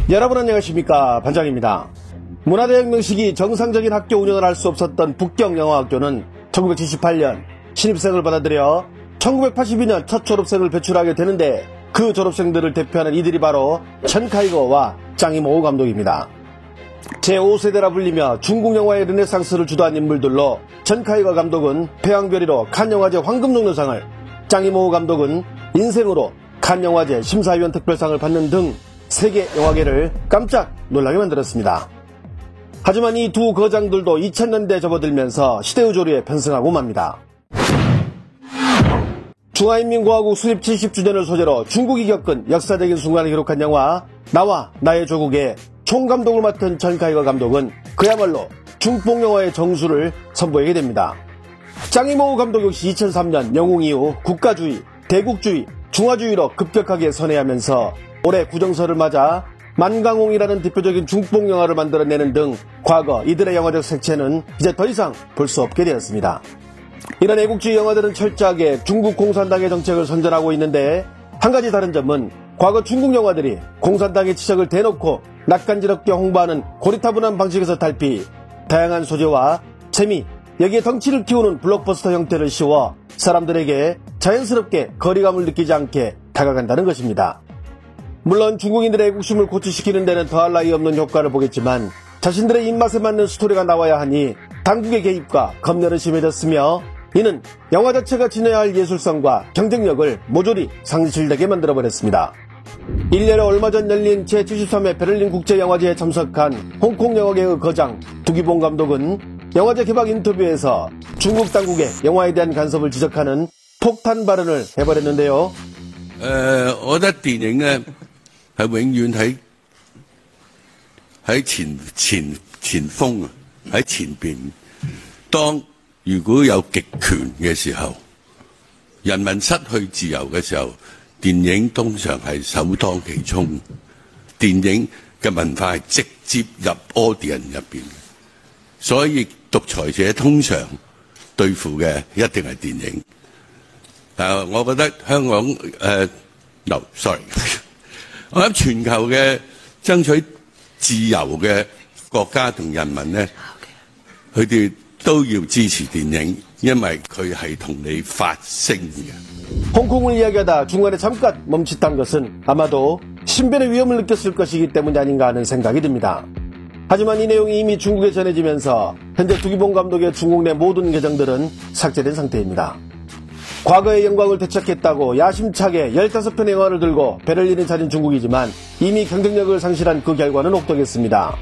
여러분 안녕하십니까, 반장입니다. 문화대혁명 시기 정상적인 학교 운영을 할 수 없었던 북경영화학교는 1978년 신입생을 받아들여 1982년 첫 졸업생을 배출하게 되는데, 그 졸업생들을 대표하는 이들이 바로 천카이거와 짱이모우 감독입니다. 제5세대라 불리며 중국 영화의 르네상스를 주도한 인물들로, 천카이거 감독은 패왕별이로 칸 영화제 황금종려상을, 짱이모우 감독은 인생으로 칸 영화제 심사위원 특별상을 받는 등 세계 영화계를 깜짝 놀라게 만들었습니다. 하지만 이 두 거장들도 2000년대에 접어들면서 시대의 조류에 편승하고 맙니다. 중화인민공화국 수립 70주년을 소재로 중국이 겪은 역사적인 순간을 기록한 영화 나와 나의 조국의 총감독을 맡은 천카이거 감독은 그야말로 중뽕 영화의 정수를 선보이게 됩니다. 짱이모우 감독 역시 2003년 영웅 이후 국가주의, 대국주의, 중화주의로 급격하게 선회하면서 올해 구정설을 맞아 만강홍이라는 대표적인 중뽕 영화를 만들어내는 등 과거 이들의 영화적 색채는 이제 더 이상 볼 수 없게 되었습니다. 이런 애국주의 영화들은 철저하게 중국 공산당의 정책을 선전하고 있는데, 한 가지 다른 점은 과거 중국 영화들이 공산당의 지적을 대놓고 낯간지럽게 홍보하는 고리타분한 방식에서 탈피, 다양한 소재와 재미, 여기에 덩치를 키우는 블록버스터 형태를 씌워 사람들에게 자연스럽게 거리감을 느끼지 않게 다가간다는 것입니다. 물론 중국인들의 애국심을 고취시키는 데는 더할 나위 없는 효과를 보겠지만, 자신들의 입맛에 맞는 스토리가 나와야 하니 당국의 개입과 검열은 심해졌으며, 이는 영화 자체가 지녀야 할 예술성과 경쟁력을 모조리 상실되게 만들어버렸습니다. 일례로 얼마 전 열린 제73회 베를린 국제영화제에 참석한 홍콩 영화계의 거장 두기봉 감독은 영화제 개막 인터뷰에서 중국 당국의 영화에 대한 간섭을 지적하는 폭탄 발언을 해버렸는데요. 我覺得電影呢係永遠喺前鋒啊，喺前邊。當如果有極權嘅時候，人民失去自由嘅時候，電影通常係首當其衝。電影嘅文化係直接入 audience 入邊，所以獨裁者通常對付嘅一定係電影。我覺得香港no sorry， 我諗全球嘅爭取自由嘅國家同人民呢，佢哋都要支持電影，因為佢係同你發聲嘅。 홍콩을 이야기하다 중간에 잠깐 멈칫한 것은 아마도 신변의 위험을 느꼈을 것이기 때문이 아닌가 하는 생각이 듭니다. 하지만 이 내용이 이미 중국에 전해지면서 현재 두기봉 감독의 중국 내 모든 계정들은 삭제된 상태입니다. 과거의 영광을 되찾겠다고 야심차게 15편의 영화를 들고 베를린을 찾은 중국이지만 이미 경쟁력을 상실한 그 결과는 혹독했습니다.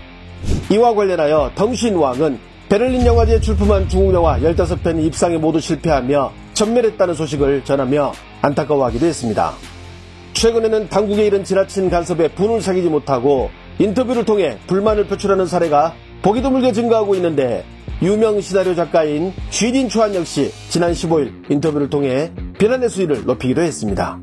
이와 관련하여 덩신왕은 베를린 영화제에 출품한 중국 영화 15편이 입상에 모두 실패하며 전멸했다는 소식을 전하며 안타까워하기도 했습니다. 최근에는 당국의 이런 지나친 간섭에 분을 사귀지 못하고 인터뷰를 통해 불만을 표출하는 사례가 보기 드물게 증가하고 있는데, 유명 시나리오 작가인 쥐린 추한 역시 지난 15일 인터뷰를 통해 비난의 수위를 높이기도 했습니다.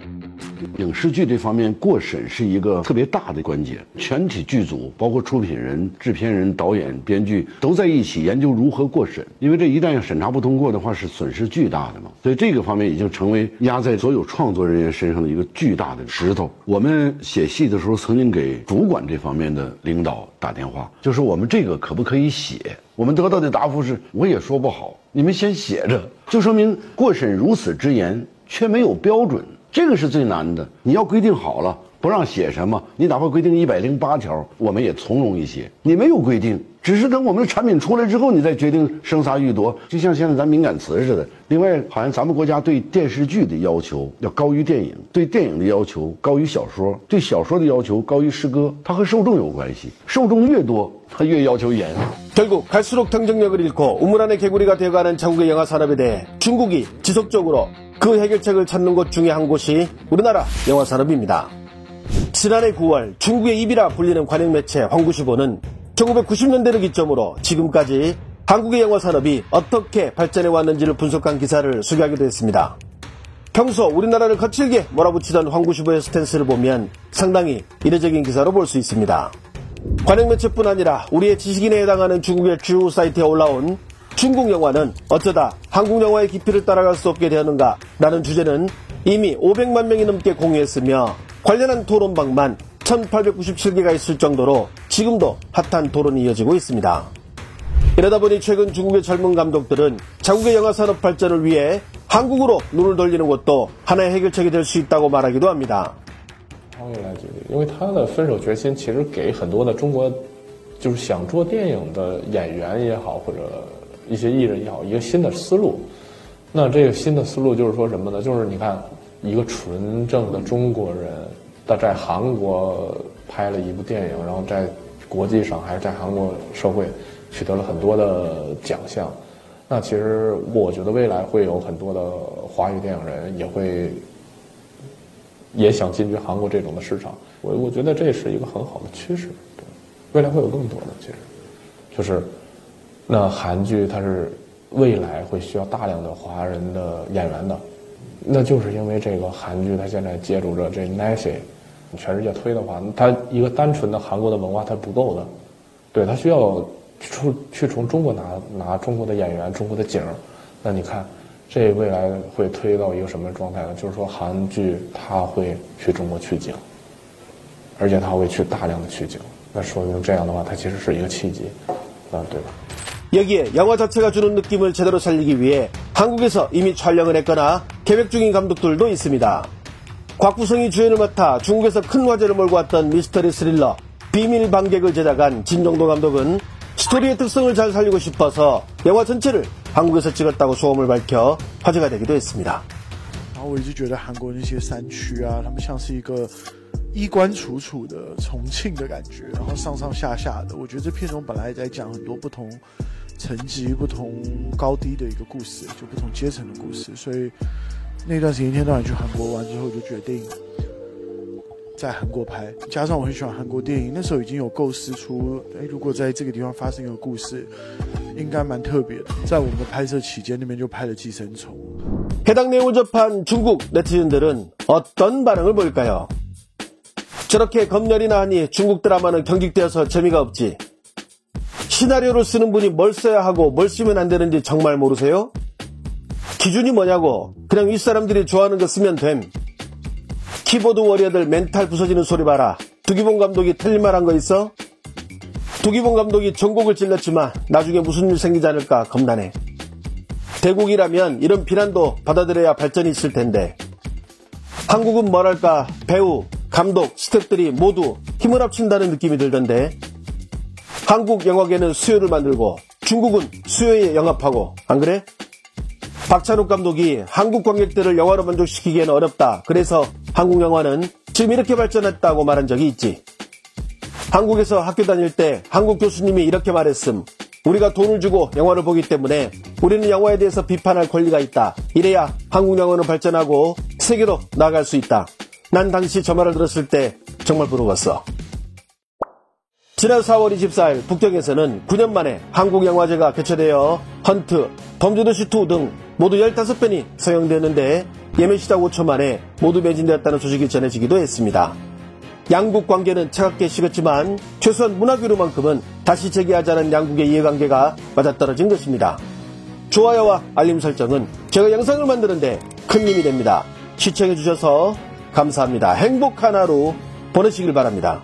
影视剧这方面过审是一个特别大的关节，全体剧组包括出品人、制片人、导演、编剧都在一起研究如何过审，因为这一旦要审查不通过的话是损失巨大的嘛，所以这个方面已经成为压在所有创作人员身上的一个巨大的石头。我们写戏的时候曾经给主管这方面的领导打电话，就说我们这个可不可以写，我们得到的答复是我也说不好，你们先写着，就说明过审如此之严却没有标准，这个是最难的。你要规定好了不让写什么，你哪怕规定108条我们也从容一些，你没有规定，只是等我们的产品出来之后你再决定生杀予夺，就像现在咱敏感词似的。另外好像咱们国家对电视剧的要求要高于电影，对电影的要求高于小说，对小说的要求高于诗歌，它和受众有关系，受众越多它越要求严。 결국 갈수록 경쟁력을 잃고 우물 안의 개구리가 되어가는 자국의 영화 산업에 대해 중국이 지속적으로 그 해결책을 찾는 곳 중에 한 곳이 우리나라 영화 산업입니다. 지난해 9월 중국의 입이라 불리는 관영매체 황구시보는 1990년대를 기점으로 지금까지 한국의 영화 산업이 어떻게 발전해 왔는지를 분석한 기사를 소개하기도 했습니다. 평소 우리나라를 거칠게 몰아붙이던 황구시보의 스탠스를 보면 상당히 이례적인 기사로 볼 수 있습니다. 관영매체뿐 아니라 우리의 지식인에 해당하는 중국의 주요 사이트에 올라온 중국 영화는 어쩌다 한국 영화의 깊이를 따라갈 수 없게 되었는가 라는 주제는 이미 500만 명이 넘게 공유했으며 관련한 토론방만 1897개가 있을 정도로 지금도 핫한 토론이 이어지고 있습니다. 이러다 보니 최근 중국의 젊은 감독들은 자국의 영화 산업 발전을 위해 한국으로 눈을 돌리는 것도 하나의 해결책이 될 수 있다고 말하기도 합니다. 因为他的分手决心其实给很多的中国就是想做电影的演员也好，或者一些艺人也好，一个新的思路。那这个新的思路就是说什么呢？就是你看一个纯正的中国人，他在韩国拍了一部电影，然后在国际上还是在韩国社会取得了很多的奖项。那其实我觉得未来会有很多的华语电影人也想进军韩国这种的市场。我觉得这是一个很好的趋势，对，未来会有更多的，其实就是那韩剧它是未来会需要大量的华人的演员的，那就是因为这个韩剧它现在借助着这 Netflix 全世界推的话，它一个单纯的韩国的文化它不够的，对，它需要去从中国拿中国的演员、中国的景，那你看这未来会推到一个什么状态呢？就是说韩剧它会去中国取景，而且它会去大量的取景，那说明这样的话它其实是一个契机，对吧？ 여기에 영화 자체가 주는 느낌을 제대로 살리기 위해 한국에서 이미 촬영을 했거나 계획 중인 감독들도 있습니다. 곽구성이 주연을 맡아 중국에서 큰 화제를 몰고 왔던 미스터리 스릴러 비밀 방객을 제작한 진정도 감독은 스토리의 특성을 잘 살리고 싶어서 영화 전체를 한국에서 찍었다고 소감을 밝혀 화제가 되기도 했습니다. 我一直觉得韩国那些山区啊，他们像是一个衣冠楚楚的重庆的感觉，然后上上下下的。我觉得这片中本来在讲很多不同层级、不同高低的一个故事，就不同阶层的故事。所以那段时间一天到晚去韩国玩之后，就决定在韩国拍。加上我很喜欢韩国电影，那时候已经有构思出，如果在这个地方发生一个故事，应该蛮特别的。在我们的拍摄期间，那边就拍了《寄生虫》。 해당 내용을 접한 중국 네티즌들은 어떤 반응을 보일까요? 저렇게 검열이나 하니 중국 드라마는 경직되어서 재미가 없지. 시나리오를 쓰는 분이 뭘 써야 하고 뭘 쓰면 안 되는지 정말 모르세요? 기준이 뭐냐고. 그냥 윗사람들이 좋아하는 거 쓰면 됨. 키보드 워리어들 멘탈 부서지는 소리 봐라. 두기봉 감독이 틀린 말 한 거 있어? 두기봉 감독이 전곡을 찔렀지만 나중에 무슨 일 생기지 않을까 겁나네. 대국이라면 이런 비난도 받아들여야 발전이 있을 텐데 한국은 뭐랄까 배우, 감독, 스태프들이 모두 힘을 합친다는 느낌이 들던데 한국 영화계는 수요를 만들고 중국은 수요에 영합하고 안 그래? 박찬욱 감독이 한국 관객들을 영화로 만족시키기에는 어렵다. 그래서 한국 영화는 지금 이렇게 발전했다고 말한 적이 있지. 한국에서 학교 다닐 때 한국 교수님이 이렇게 말했음. 우리가 돈을 주고 영화를 보기 때문에 우리는 영화에 대해서 비판할 권리가 있다. 이래야 한국 영화는 발전하고 세계로 나아갈 수 있다. 난 당시 저 말을 들었을 때 정말 부러웠어. 지난 4월 24일 북경에서는 9년 만에 한국 영화제가 개최되어 헌트, 범죄도시2 등 모두 15편이 상영되었는데 예매 시작 5초 만에 모두 매진되었다는 소식이 전해지기도 했습니다. 양국 관계는 차갑게 식었지만 최소한 문화교류만큼은 다시 재개하자는 양국의 이해관계가 맞아떨어진 것입니다. 좋아요와 알림 설정은 제가 영상을 만드는데 큰 힘이 됩니다. 시청해주셔서 감사합니다. 행복한 하루 보내시길 바랍니다.